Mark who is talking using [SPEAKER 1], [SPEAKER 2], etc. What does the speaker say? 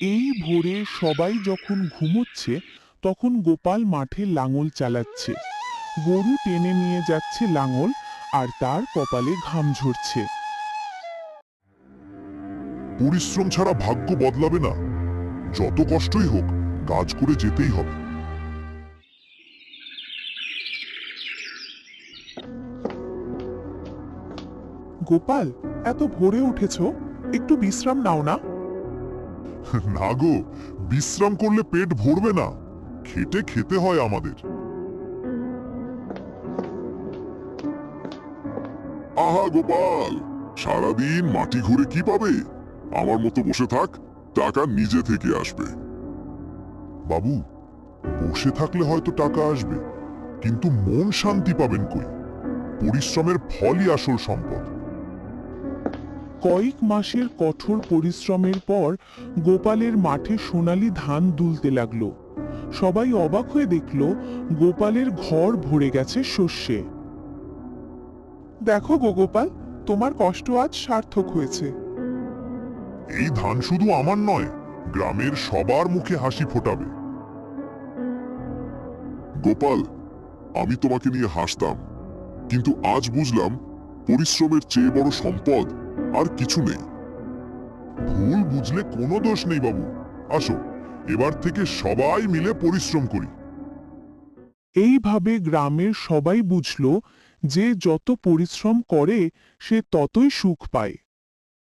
[SPEAKER 1] এই ভোরে সবাই যখন ঘুমোচ্ছে তখন গোপাল মাঠে লাঙল চালাচ্ছে। গরু টেনে নিয়ে যাচ্ছে লাঙল, আর তার কপালে ঘাম ঝরছে।
[SPEAKER 2] পরিশ্রম ছাড়া ভাগ্য বদলাবে না। যত কষ্টই হোক, কাজ করে যেতেই হবে।
[SPEAKER 1] গোপাল, এত ভোরে উঠেছো, একটু বিশ্রাম নাও না।
[SPEAKER 2] না গো, বিশ্রাম করলে পেট ভরবে না। খেটে খেতে হয় আমাদের। আহা গোপাল, সারাদিন মাটি ঘুরে কি পাবে? আমার মতো বসে থাক, টাকা নিজে থেকে আসবে। বাবু, বসে থাকলে হয়তো টাকা আসবে, কিন্তু মন শান্তি পাবেন কই? পরিশ্রমের ফলই আসল সম্পদ।
[SPEAKER 1] কয়েক মাসের কঠোর পরিশ্রমের পর গোপালের মাঠে সোনালী ধান দুলতে লাগলো। সবাই অবাক হয়ে দেখল গোপালের ঘর ভরে গেছে শস্যে। দেখো গো গোপাল, তোমার কষ্ট আজ সার্থক হয়েছে।
[SPEAKER 2] এই ধান শুধু আমার নয়, গ্রামের সবার মুখে হাসি ফোটাবে। গোপাল, আমি তোমাকে নিয়ে হাসতাম, কিন্তু আজ বুঝলাম পরিশ্রমের চেয়ে বড় সম্পদ আর কিছু নেই। ভুল বুঝলে কোনো দোষ নেই বাবু। আসো, এবার থেকে সবাই মিলে পরিশ্রম করি।
[SPEAKER 1] এইভাবে গ্রামের সবাই বুঝল যে যত পরিশ্রম করে সে ততই সুখ পায়।